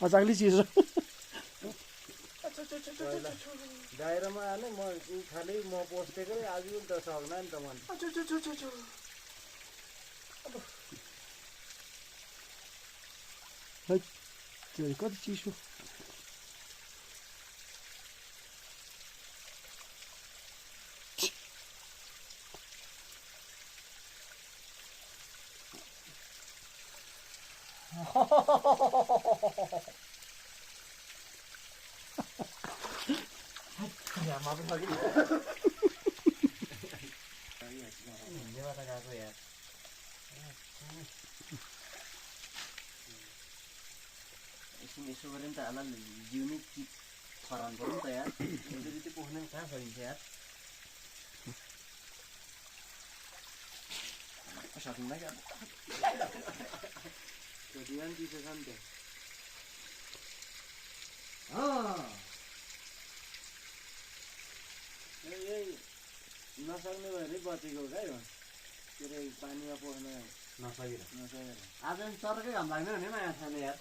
अचाकली चिसो दायरामा हाल्ने म खालि म पस्टेकै आज पनि त सक्ला नि त मन कति चिसो या मापे लगी ये वाला गएको यार यसो गरे नि त आला जिउनी फरान गर्नु त यार यसरी चाहिँ पोख्ने कहाँ सकिन्छ यार सकिँला क्या त्यो दिवान चिसो छ नि त यही नसक्ने भएर बचेको गाई हो के अरे पानीमा पोख्न नसकेर आज पनि चर्कै घाम लाग्दैन भने माया खाने यार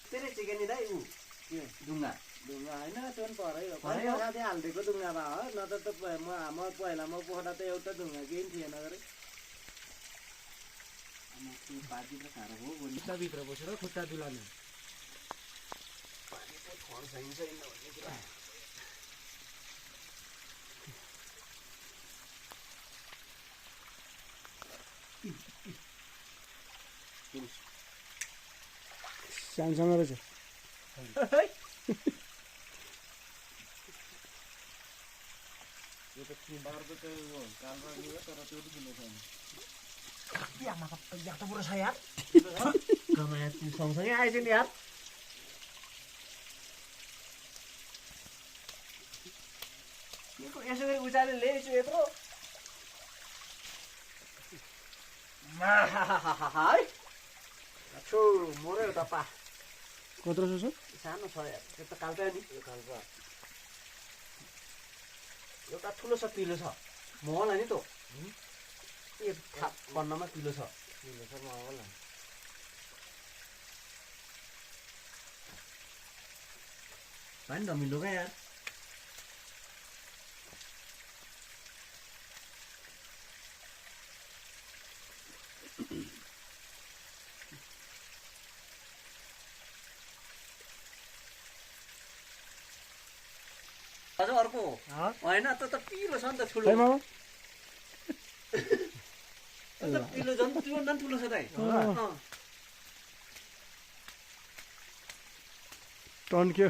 त्यसले चिकनी दाइ ऊ के ढुङ्गा ढुङ्गा होइन त्यो पनि परै हो खाँदै हालिदिएको ढुङ्गामा हो नत्र त म पहिला म पोख्दा त एउटा ढुङ्गा केही पनि थिएन अरे पार्टी त साह्रो हो खुट्टाभित्र बसेर खुट्टा दुलाने पानीको थर छैन भन्ने कुरा सानो रहेछ यो त बारको त कालमा लियो तर त्यो पनि किन्नु छैन यामा त पैसा त पुरा छ यार कमाया सँगसँगै आएछ नि यार यसो गरी उचाले ल्याएछु यत्रो छु मऱ्यो त पा कत्रो छ सानो छ यार त्यो त काल्पा नि यो काल्पा एउटा ठुलो छ पिलो छ महल नि त ए पन्नामा पिलो छ महल पानी धमिलो क्या यार अझ अर्को होइन त पिलो छ नि त ठुलो पिलो झन् ठुलो छ दाइ टन्क्यो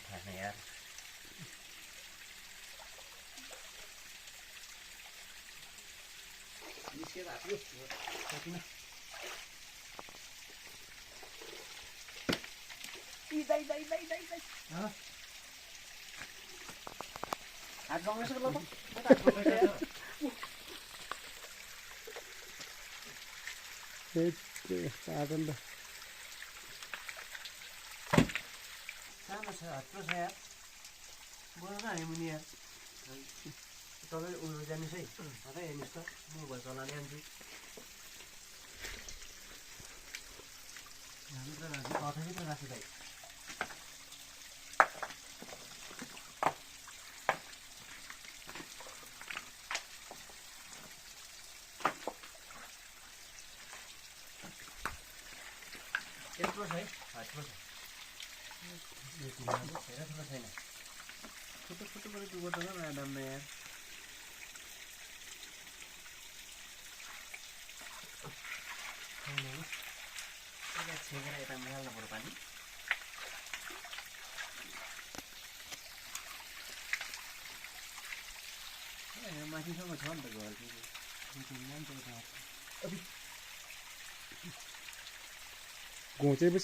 खाने यार निस्केर आयो हात गाउँछ ल साधन त सानो छ हत्रो छ यार बोल्न हामी मुनि यार तपाईँ उयो जानुहोस् है तपाईँ हेर्नुहोस् त म घर चलाने आन्छु कथाभित्र राख्छु भाइ यत्रो छ है हत्रो छ धेरै ठुलो छैन छोटो छोटो पनि टुक्रो त नयाँ दाममा यार छेकेर यता मिलाल्नु पर्यो पानी माथिसम्म छ नि त घर घोचेपछि